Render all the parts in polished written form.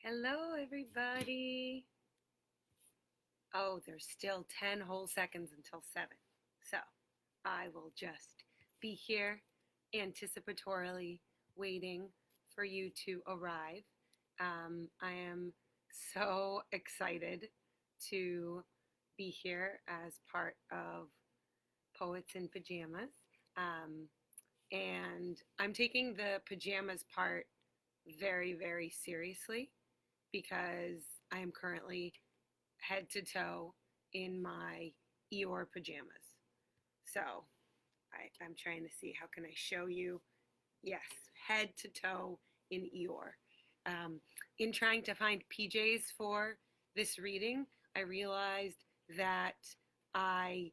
Hello, everybody. Oh, there's still 10 whole seconds until 7. So I will just be here anticipatorily waiting for you to arrive. I am so excited to be here as part of Poets in Pajamas. Um, and I'm taking the pajamas part very, very seriously because I am currently head to toe in my Eeyore pajamas. So I'm trying to see how can I show you. Yes, head to toe in Eeyore. Um, in trying to find PJs for this reading, I realized that I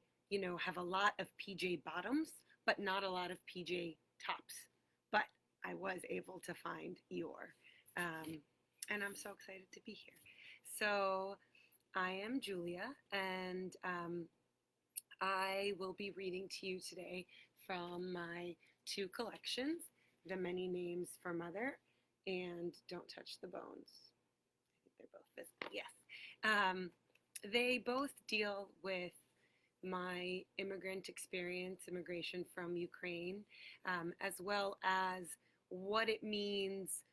have a lot of PJ bottoms, but not a lot of PJ tops. But I was able to find Eeyore. And I'm so excited to be here. So I am Julia, and I will be reading to you today from my two collections, The Many Names for Mother and Don't Touch the Bones. I think they're both visible, yes. They both deal with my immigrant experience, immigration from Ukraine, as well as what it means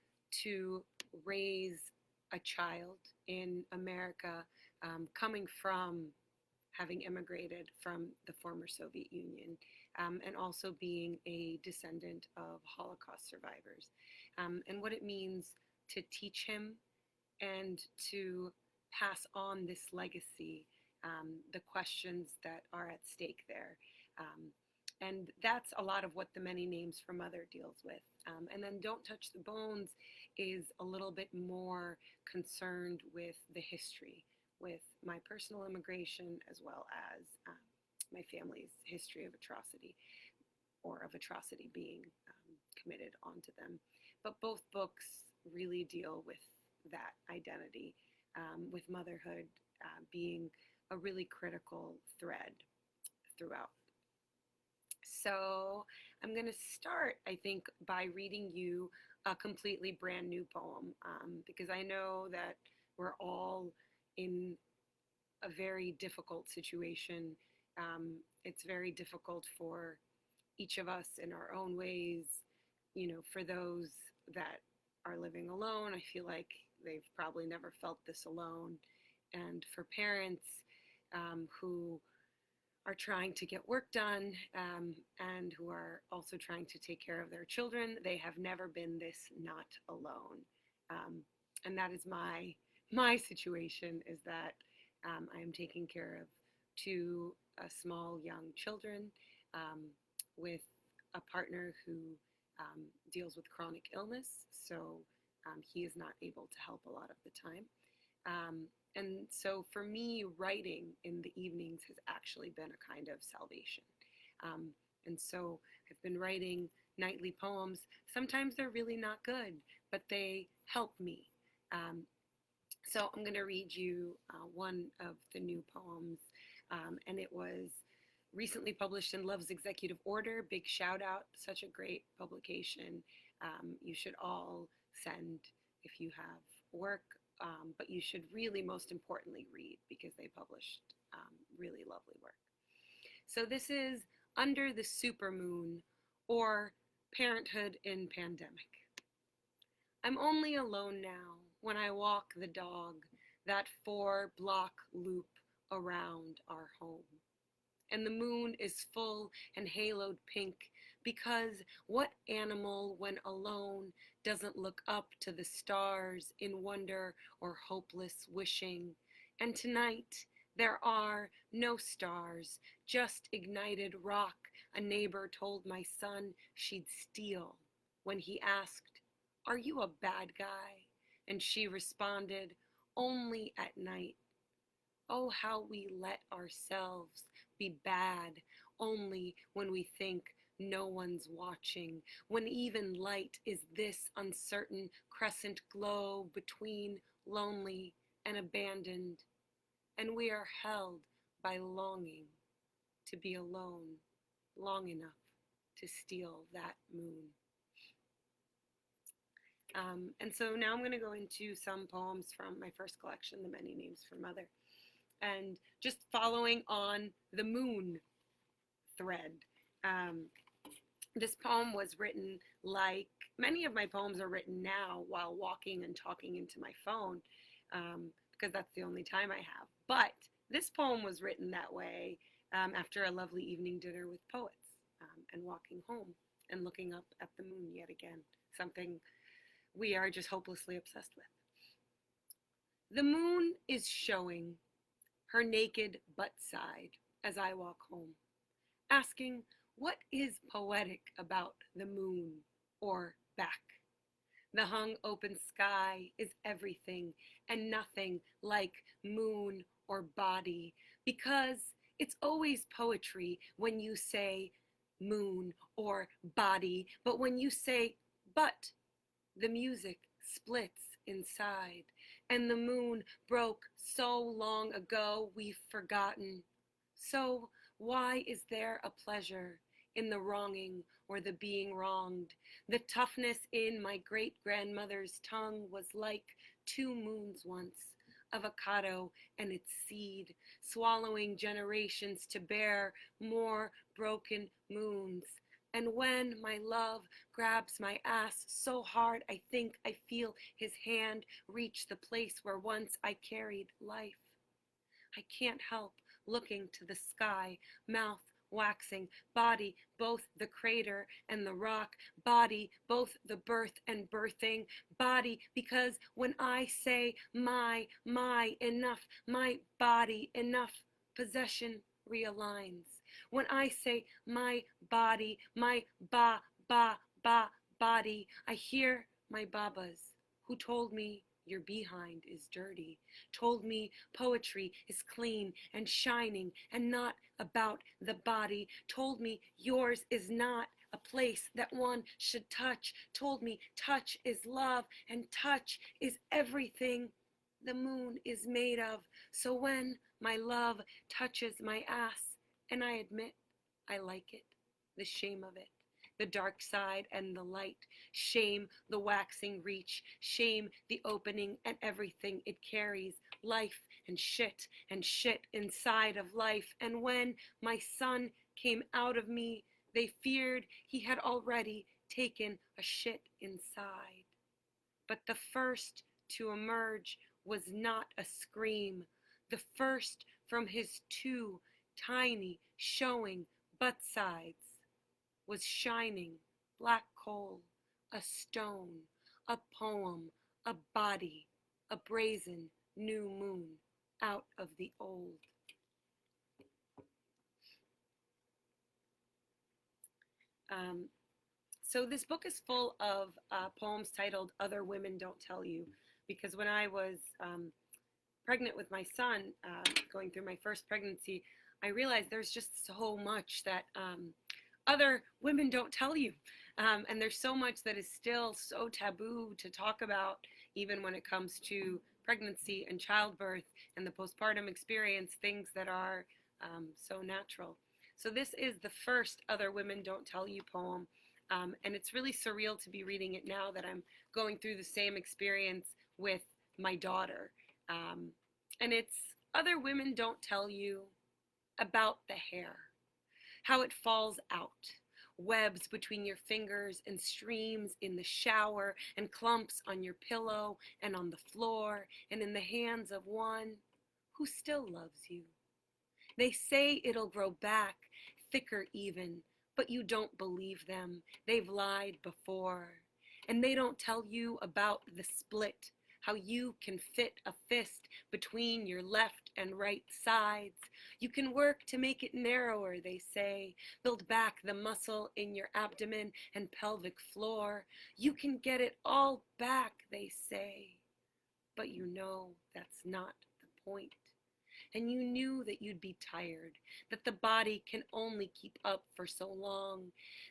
to raise a child in America, coming from having immigrated from the former Soviet Union, and also being a descendant of Holocaust survivors, and what it means to teach him and to pass on this legacy, the questions that are at stake there. And that's a lot of what The Many Names for Mother deals with. And then Don't Touch the Bones is a little bit more concerned with the history, with my personal immigration as well as my family's history of atrocity, or of atrocity being committed onto them. But both books really deal with that identity, with motherhood being a really critical thread throughout. So I'm going to start, I think, by reading you a completely brand new poem, because I know that we're all in a very difficult situation. It's very difficult for each of us in our own ways. For those that are living alone, I feel like they've probably never felt this alone. And for parents who are trying to get work done, and who are also trying to take care of their children, they have never been this not alone. And that is my situation, is that I am taking care of two small young children, with a partner who deals with chronic illness, so he is not able to help a lot of the time. And so for me, writing in the evenings has actually been a kind of salvation. And so I've been writing nightly poems. Sometimes they're really not good, but they help me. So I'm going to read you one of the new poems, and it was recently published in Love's Executive Order. Big shout out, such a great publication. You should all send if you have work, but you should really, most importantly, read, because they published really lovely work. So this is Under the Supermoon, or Parenthood in Pandemic. I'm only alone now when I walk the dog that 4-block loop around our home. And the moon is full and haloed pink, because what animal, when alone, doesn't look up to the stars in wonder or hopeless wishing? And tonight there are no stars, just ignited rock a neighbor told my son she'd steal when he asked, "Are you a bad guy?" And she responded, "Only at night." Oh, how we let ourselves be bad only when we think no one's watching, when even light is this uncertain crescent glow between lonely and abandoned, and we are held by longing to be alone long enough to steal that moon. And so now I'm going to go into some poems from my first collection, The Many Names for Mother. And just following on the moon thread. This poem was written, like many of my poems are written now, while walking and talking into my phone, because that's the only time I have. But this poem was written that way after a lovely evening dinner with poets, and walking home and looking up at the moon yet again, something we are just hopelessly obsessed with. The moon is showing her naked butt side as I walk home, asking what is poetic about the moon or back. The hung open sky is everything and nothing like moon or body, because it's always poetry when you say moon or body, but when you say but, the music splits inside, and the moon broke so long ago we've forgotten. So why is there a pleasure in the wronging or the being wronged? The toughness in my great-grandmother's tongue was like 2 moons once, avocado and its seed, swallowing generations to bear more broken moons. And when my love grabs my ass so hard I think I feel his hand reach the place where once I carried life, I can't help looking to the sky, mouth waxing, body both the crater and the rock, body both the birth and birthing, body because when I say my, enough, my body, enough, possession realigns. When I say my body, my body, I hear my babas who told me your behind is dirty, told me poetry is clean and shining and not about the body, told me yours is not a place that one should touch, told me touch is love and touch is everything the moon is made of. So when my love touches my ass, and I admit I like it, the shame of it, the dark side and the light, shame the waxing reach, shame the opening and everything it carries, life and shit inside of life. And when my son came out of me, they feared he had already taken a shit inside. But the first to emerge was not a scream. The first from his 2 tiny showing butt sides was shining black coal, a stone, a poem, a body, a brazen new moon out of the old. So this book is full of poems titled Other Women Don't Tell You, because when I was pregnant with my son, going through my first pregnancy, I realized there's just so much that other women don't tell you. And there's so much that is still so taboo to talk about, even when it comes to pregnancy and childbirth and the postpartum experience, things that are so natural. So this is the first Other Women Don't Tell You poem. And it's really surreal to be reading it now that I'm going through the same experience with my daughter. And it's Other Women Don't Tell You about the hair, how it falls out, webs between your fingers and streams in the shower and clumps on your pillow and on the floor and in the hands of one who still loves you. They say it'll grow back, thicker even, but you don't believe them. They've lied before. And they don't tell you about the split, how you can fit a fist between your left and right sides. You can work to make it narrower, they say. Build back the muscle in your abdomen and pelvic floor. You can get it all back, they say. But you know that's not the point. And you knew that you'd be tired, that the body can only keep up for so long.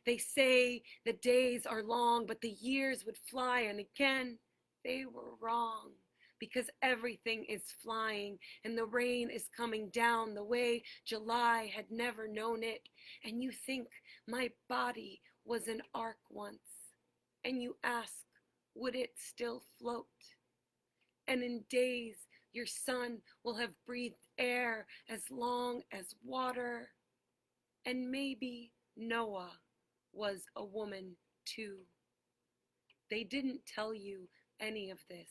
They say the days are long, but the years would fly, and again, they were wrong, because everything is flying, and the rain is coming down the way July had never known it, and you think my body was an ark once, and you ask, would it still float? And in days your son will have breathed air as long as water. And maybe Noah was a woman too. They didn't tell you any of this,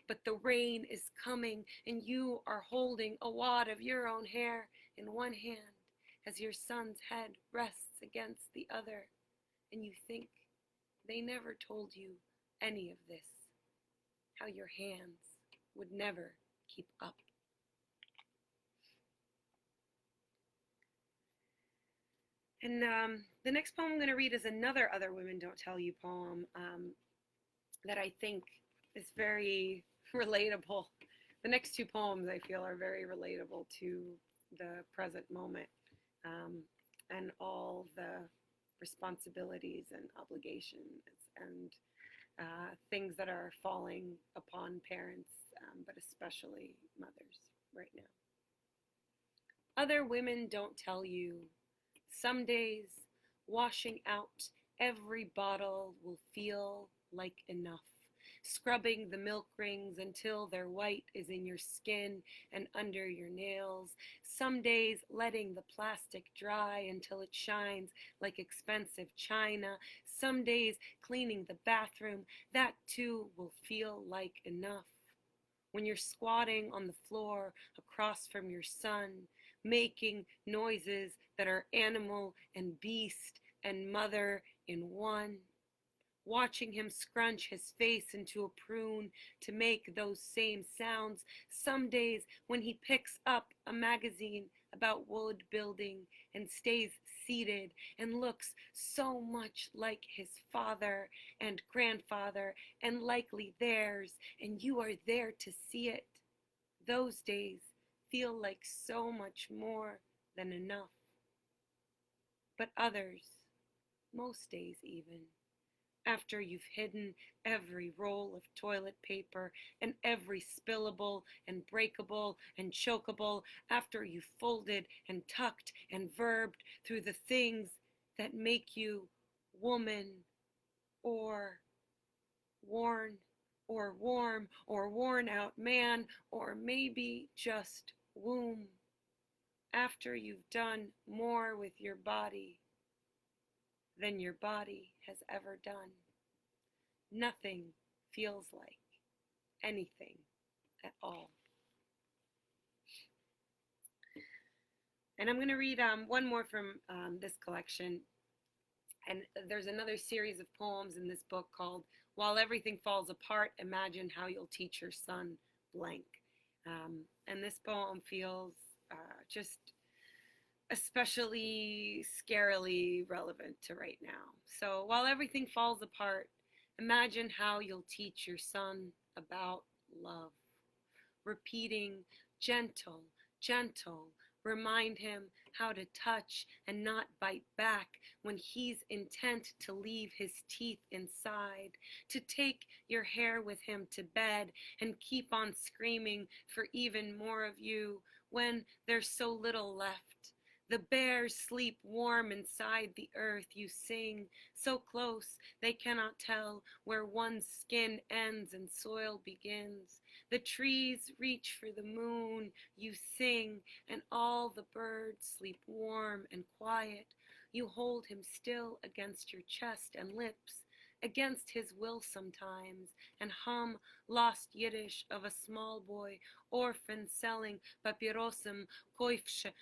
but the rain is coming and you are holding a wad of your own hair in one hand as your son's head rests against the other, and you think they never told you any of this, how your hands would never keep up. And the next poem I'm going to read is another Other Women Don't Tell You poem that I think is very relatable. The next two poems I feel are very relatable to the present moment and all the responsibilities and obligations and things that are falling upon parents, but especially mothers right now. Other women don't tell you. Some days, washing out every bottle will feel like enough. Scrubbing the milk rings until their white is in your skin and under your nails. Some days letting the plastic dry until it shines like expensive china. Some days cleaning the bathroom, that too will feel like enough. When you're squatting on the floor across from your son, making noises that are animal and beast and mother in one. Watching him scrunch his face into a prune to make those same sounds. Some days when he picks up a magazine about wood building and stays seated and looks so much like his father and grandfather and likely theirs, and you are there to see it. Those days feel like so much more than enough. But others, most days even, after you've hidden every roll of toilet paper and every spillable and breakable and chokeable, after you've folded and tucked and verbed through the things that make you woman or worn or warm or worn out man or maybe just womb, after you've done more with your body than your body has ever done, nothing feels like anything at all. And I'm going to read one more from this collection. And there's another series of poems in this book called While Everything Falls Apart, Imagine How You'll Teach Your Son blank. And this poem feels just especially scarily relevant to right now. So while everything falls apart, imagine how you'll teach your son about love. Repeating, gentle, gentle. Remind him how to touch and not bite back when he's intent to leave his teeth inside, to take your hair with him to bed and keep on screaming for even more of you when there's so little left. The bears sleep warm inside the earth you sing, so close they cannot tell where one's skin ends and soil begins. The trees reach for the moon you sing, and all the birds sleep warm and quiet. You hold him still against your chest and lips, against his will sometimes, and hum lost Yiddish of a small boy, orphan selling papirosum, koifshe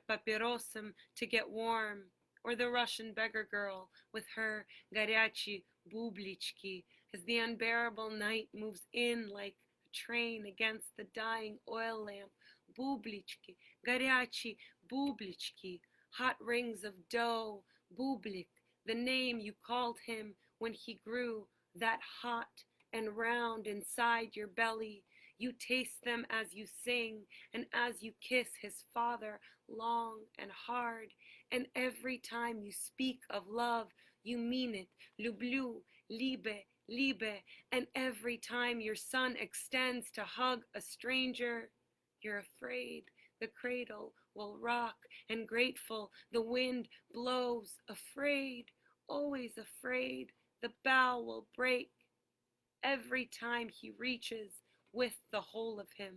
papirosum to get warm, or the Russian beggar girl with her garyachi bublichki as the unbearable night moves in like a train against the dying oil lamp. Bublichki, garyachi bublichki, hot rings of dough, bublik, the name you called him when he grew that hot and round inside your belly. You taste them as you sing and as you kiss his father long and hard. And every time you speak of love, you mean it. Lublю, liebe, liebe. And every time your son extends to hug a stranger, you're afraid the cradle will rock, and grateful the wind blows, afraid, always afraid the bough will break. Every time he reaches with the whole of him,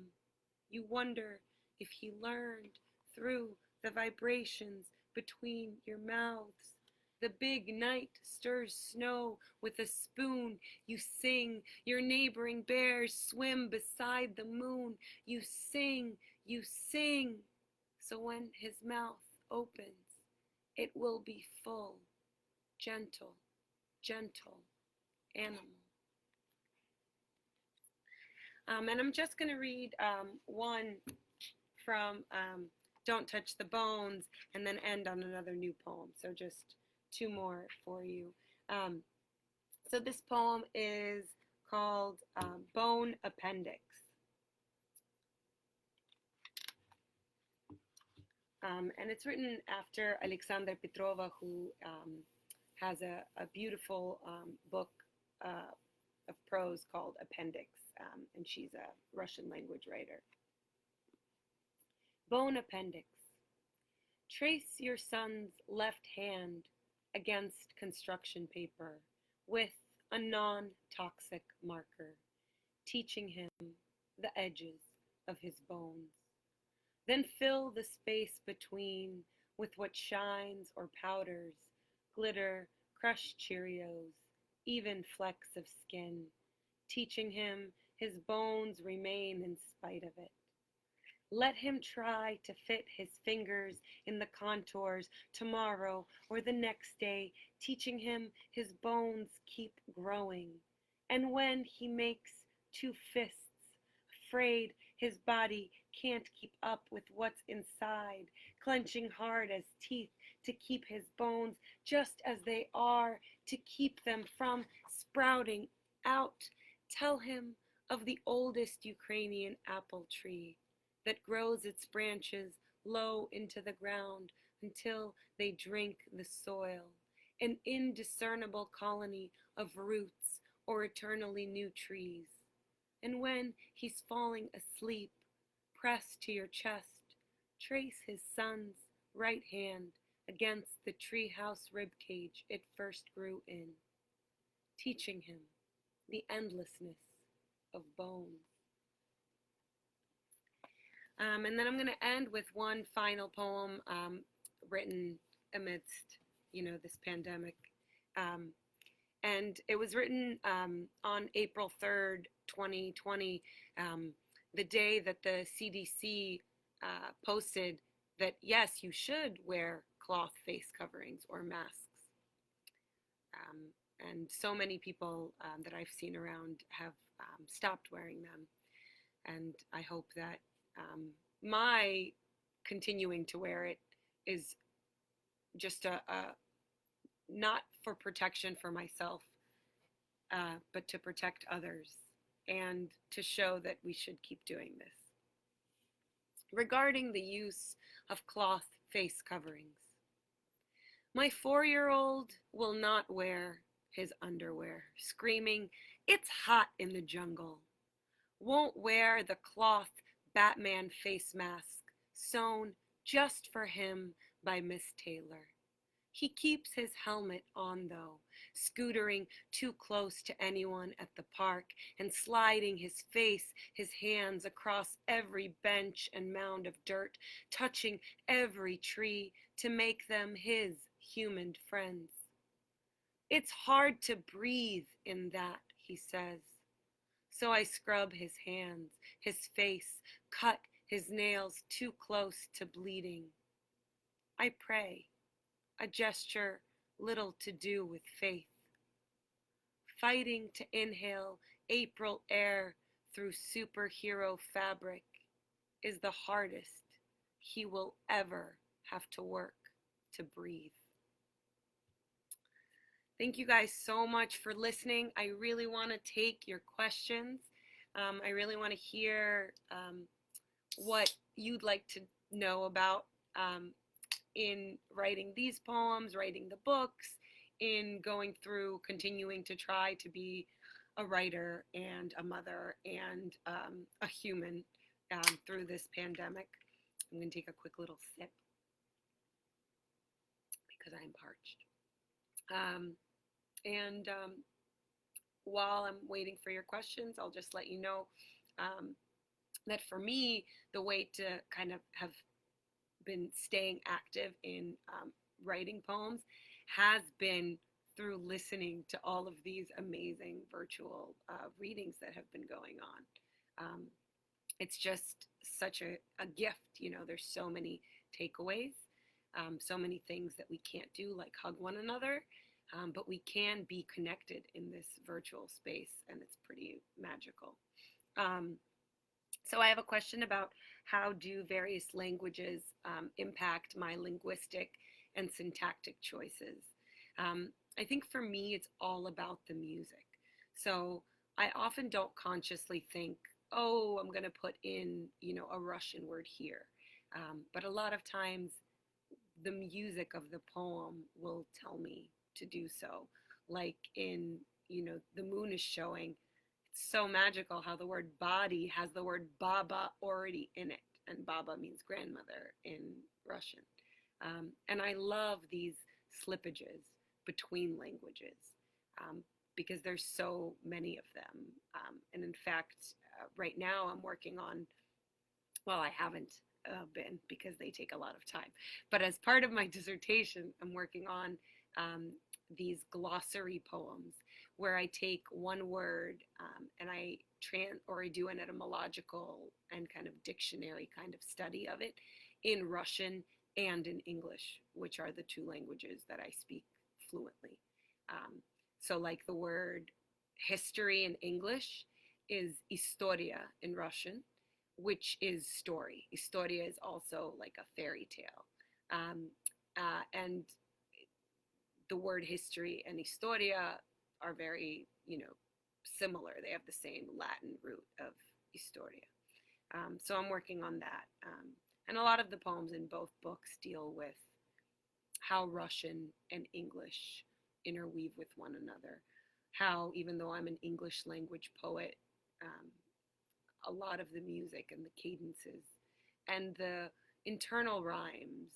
you wonder if he learned through the vibrations between your mouths. The big night stirs snow with a spoon. You sing. Your neighboring bears swim beside the moon. You sing. You sing. So when his mouth opens, it will be full, gentle, gentle animal. And I'm just going to read one from Don't Touch the Bones and then end on another new poem. So just two more for you. So this poem is called Bone Appendix. And it's written after Alexandra Petrova, who has a beautiful book of prose called Appendix, and she's a Russian language writer. Bone Appendix. Trace your son's left hand against construction paper with a non-toxic marker, teaching him the edges of his bones. Then fill the space between with what shines or powders, glitter, crushed Cheerios, even flecks of skin, teaching him his bones remain in spite of it. Let him try to fit his fingers in the contours tomorrow or the next day, teaching him his bones keep growing. And when he makes two fists, afraid his body can't keep up with what's inside, clenching hard as teeth to keep his bones just as they are, to keep them from sprouting out, tell him of the oldest Ukrainian apple tree that grows its branches low into the ground until they drink the soil, an indiscernible colony of roots or eternally new trees. And when he's falling asleep, press to your chest, trace his son's right hand against the treehouse ribcage it first grew in, teaching him the endlessness of bones. And then I'm going to end with one final poem written amidst, this pandemic. And it was written on April 3rd, 2020, the day that the CDC posted that, yes, you should wear cloth face coverings or masks. And so many people that I've seen around have stopped wearing them. And I hope that my continuing to wear it is just not for protection for myself, but to protect others and to show that we should keep doing this. Regarding the use of cloth face coverings, my 4-year-old will not wear his underwear, screaming, "It's hot in the jungle." Won't wear the cloth Batman face mask sewn just for him by Miss Taylor. He keeps his helmet on, though, scootering too close to anyone at the park and sliding his face, his hands across every bench and mound of dirt, touching every tree to make them his human friends. It's hard to breathe in that, he says. So I scrub his hands, his face, cut his nails too close to bleeding. I pray, a gesture little to do with faith. Fighting to inhale April air through superhero fabric is the hardest he will ever have to work to breathe. Thank you guys so much for listening. I really want to take your questions. I really want to hear what you'd like to know about in writing these poems, writing the books, in going through, continuing to try to be a writer and a mother and a human through this pandemic. I'm going to take a quick little sip because I'm parched. while I'm waiting for your questions, I'll just let you know um, that for me, the way to kind of have been staying active in writing poems has been through listening to all of these amazing virtual readings that have been going on. It's just such a gift. You know, there's so many takeaways, so many things that we can't do, like hug one another, but we can be connected in this virtual space, and it's pretty magical. Um, so I have a question about how do various languages impact my linguistic and syntactic choices. I think for me, it's all about the music. So I often don't consciously think, oh, I'm going to put in, a Russian word here. But a lot of times the music of the poem will tell me to do so. Like in, the moon is showing. It's so magical how the word body has the word baba already in it. And baba means grandmother in Russian. And I love these slippages between languages because there's so many of them. And in fact, right now I'm working on, well, I haven't been because they take a lot of time. But as part of my dissertation, I'm working on these glossary poems where I take one word and I do an etymological and kind of dictionary kind of study of it in Russian and in English, which are the two languages that I speak fluently. So like the word history in English is istoria in Russian, which is story. Historia is also like a fairy tale. And the word history and historia are very, similar. They have the same Latin root of historia. So I'm working on that. And a lot of the poems in both books deal with how Russian and English interweave with one another. How, even though I'm an English language poet, a lot of the music and the cadences and the internal rhymes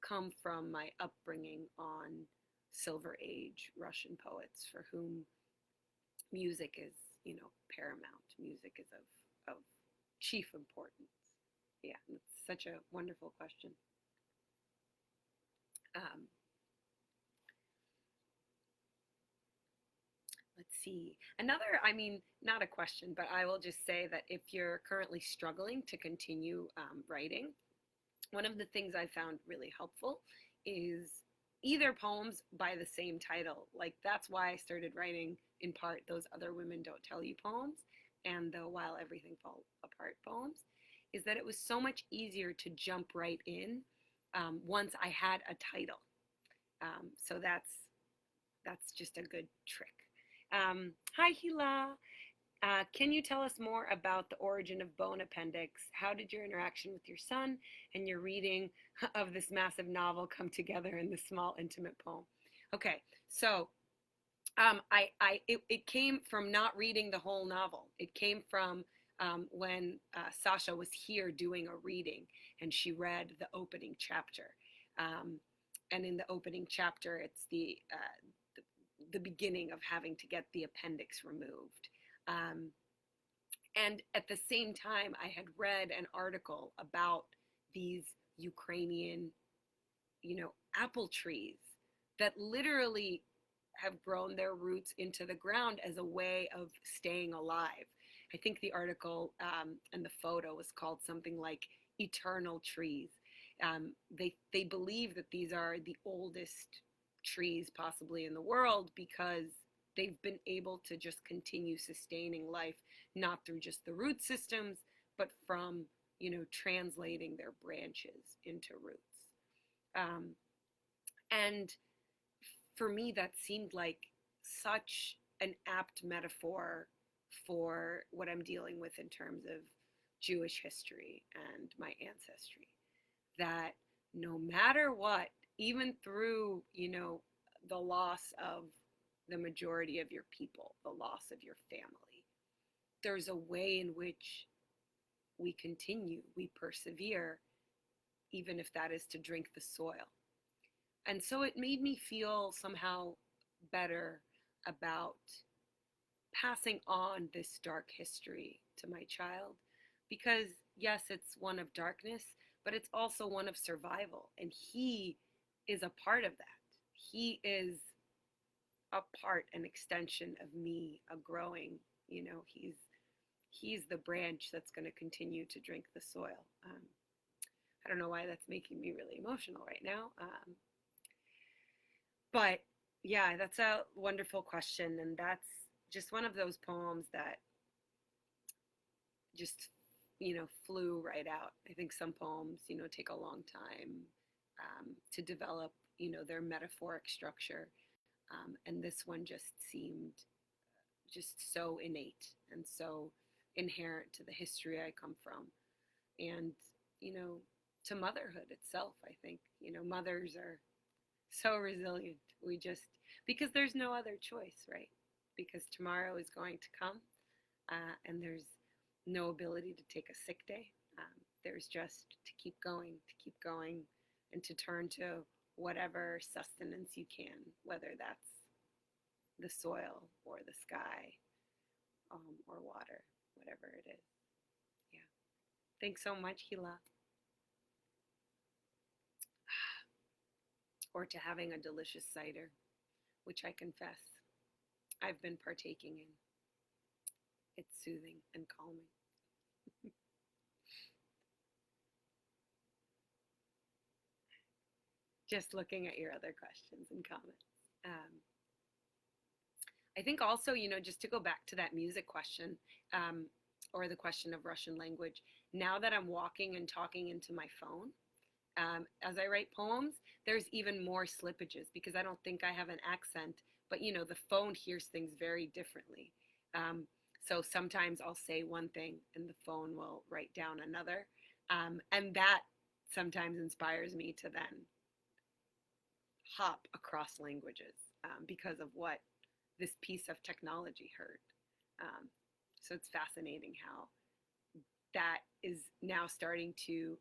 come from my upbringing on Silver Age Russian poets for whom music is, paramount. Music is of chief importance. Yeah, it's such a wonderful question. Let's see. Another, not a question, but I will just say that if you're currently struggling to continue writing, one of the things I found really helpful is either poems by the same title. Like that's why I started writing in part those Other Women Don't Tell You poems and the While Everything Falls Apart poems, is that it was so much easier to jump right in once I had a title. So that's just a good trick. Hi, Hila. Can you tell us more about the origin of bone appendix? How did your interaction with your son and your reading of this massive novel come together in this small, intimate poem? Okay, so it came from not reading the whole novel. It came from when Sasha was here doing a reading, and she read the opening chapter. And in the opening chapter, it's the beginning of having to get the appendix removed. And at the same time, I had read an article about these Ukrainian, apple trees that literally have grown their roots into the ground as a way of staying alive. I think the article and the photo was called something like Eternal Trees. They believe that these are the oldest trees possibly in the world because they've been able to just continue sustaining life, not through just the root systems, but from, translating their branches into roots. And for me, that seemed like such an apt metaphor for what I'm dealing with in terms of Jewish history and my ancestry. That no matter what, even through, the loss of the majority of your people, the loss of your family, there's a way in which we continue, we persevere, even if that is to drink the soil. And so it made me feel somehow better about passing on this dark history to my child, because yes, it's one of darkness, but it's also one of survival, and he is a part of that. He is a part, an extension of me, a growing, he's the branch that's going to continue to drink the soil. I don't know why that's making me really emotional right now. But yeah, that's a wonderful question. And that's just one of those poems that just, flew right out. I think some poems, take a long time to develop, their metaphoric structure. And this one just seemed just so innate and so inherent to the history I come from. And, to motherhood itself, I think, mothers are so resilient. We just, because there's no other choice, right? Because tomorrow is going to come, and there's no ability to take a sick day. There's just to keep going, and to turn to whatever sustenance you can, whether that's the soil or the sky, or water, whatever it is. Yeah. Thanks so much, Hila. Or to having a delicious cider, which I confess I've been partaking in. It's soothing and calming. Just looking at your other questions and comments. I think also, just to go back to that music question, or the question of Russian language, now that I'm walking and talking into my phone, as I write poems, there's even more slippages because I don't think I have an accent, but the phone hears things very differently. So sometimes I'll say one thing and the phone will write down another. And that sometimes inspires me to then hop across languages because of what this piece of technology heard. So it's fascinating how that is now starting to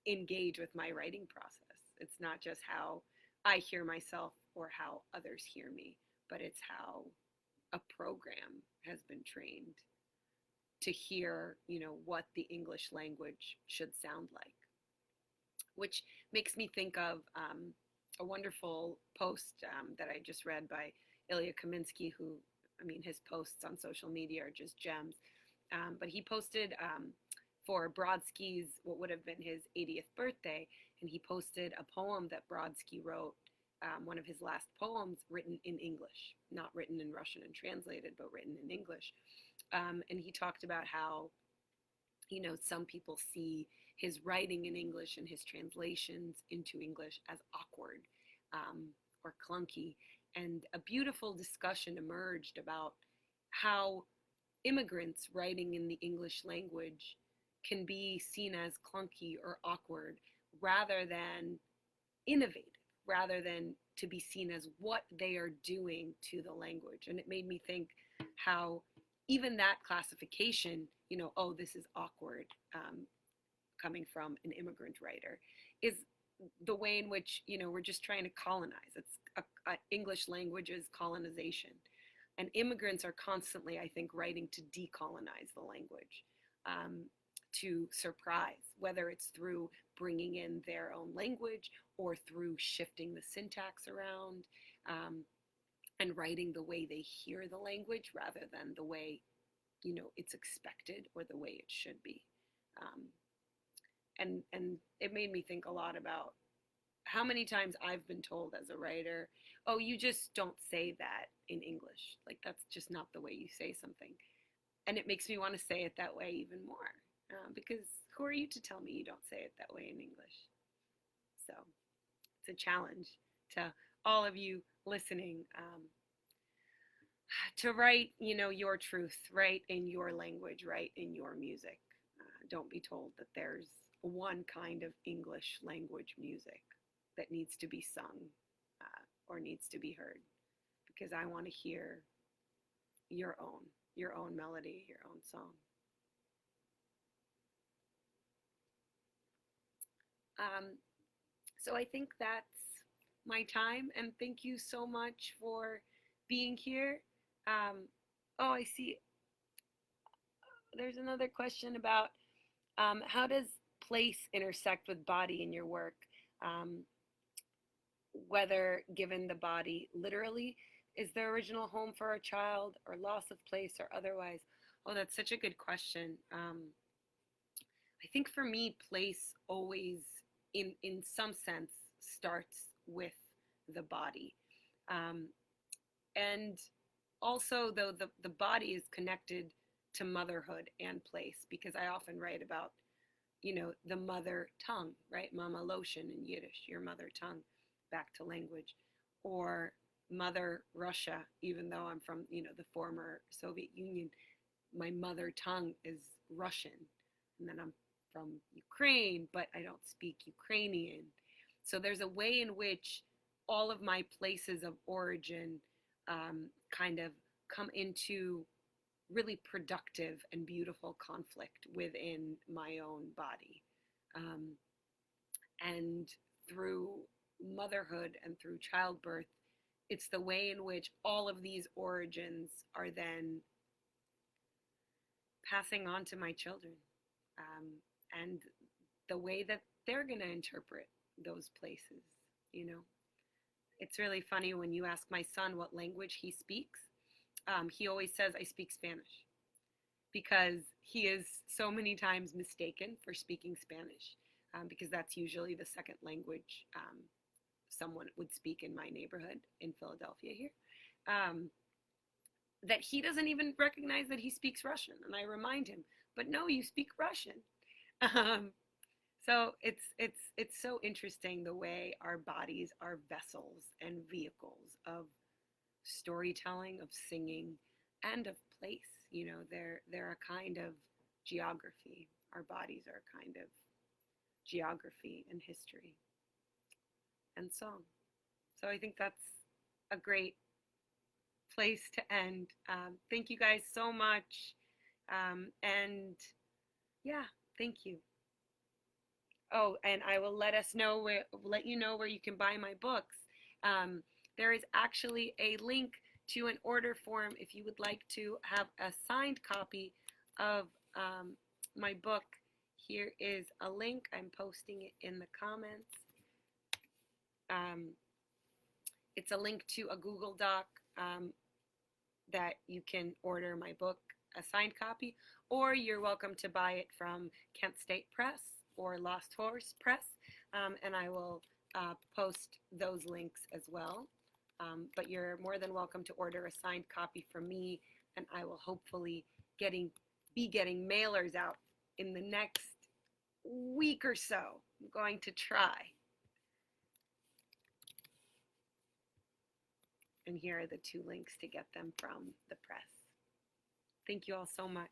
engage with my writing process. It's not just how I hear myself or how others hear me, but it's how a program has been trained to hear, what the English language should sound like. Which makes me think of a wonderful post that I just read by Ilya Kaminsky, who, his posts on social media are just gems. But he posted for Brodsky's, what would have been his 80th birthday, and he posted a poem that Brodsky wrote, one of his last poems, written in English, not written in Russian and translated, but written in English. And he talked about how, some people see his writing in English and his translations into English as awkward or clunky. And a beautiful discussion emerged about how immigrants writing in the English language can be seen as clunky or awkward rather than innovative, rather than to be seen as what they are doing to the language. And it made me think how even that classification, oh, this is awkward, coming from an immigrant writer, is the way in which, we're just trying to colonize. It's English language is colonization. And immigrants are constantly, I think, writing to decolonize the language, to surprise, whether it's through bringing in their own language or through shifting the syntax around, and writing the way they hear the language rather than the way, it's expected or the way it should be. And it made me think a lot about how many times I've been told as a writer, oh, you just don't say that in English. Like, that's just not the way you say something. And it makes me want to say it that way even more, because who are you to tell me you don't say it that way in English? So it's a challenge to all of you listening, to write, your truth, write in your language, write in your music. Don't be told that there's one kind of English language music that needs to be sung, or needs to be heard, because I want to hear your own melody, your own song. So I think that's my time, and thank you so much for being here. Oh, I see. There's another question about how does place intersect with body in your work? Um, Whether given the body literally is the original home for a child, or loss of place, or otherwise. Oh, that's such a good question. I think for me, place always, in some sense, starts with the body, um, and also though the body is connected to motherhood and place, because I often write about, the mother tongue, right? Mama lotion in Yiddish, your mother tongue, back to language, or mother Russia, even though I'm from, the former Soviet Union, my mother tongue is Russian. And then I'm from Ukraine, but I don't speak Ukrainian. So there's a way in which all of my places of origin kind of come into really productive and beautiful conflict within my own body. Um, and through motherhood and through childbirth, it's the way in which all of these origins are then passing on to my children, um, and the way that they're going to interpret those places. You know, it's really funny when you ask my son what language he speaks. He always says, I speak Spanish, because he is so many times mistaken for speaking Spanish, because that's usually the second language someone would speak in my neighborhood in Philadelphia here. That he doesn't even recognize that he speaks Russian. And I remind him, but no, you speak Russian. So it's so interesting the way our bodies are vessels and vehicles of storytelling, of singing, and of place. They're a kind of geography. Our bodies are a kind of geography and history and song. So I think that's a great place to end. Thank you guys so much. And yeah, thank you. Oh, and I will let you know where you can buy my books. There is actually a link to an order form if you would like to have a signed copy of my book. Here is a link. I'm posting it in the comments. It's a link to a Google Doc that you can order my book, a signed copy, or you're welcome to buy it from Kent State Press or Lost Horse Press, and I will post those links as well. But you're more than welcome to order a signed copy from me, and I will hopefully be getting mailers out in the next week or so. I'm going to try. And here are the two links to get them from the press. Thank you all so much.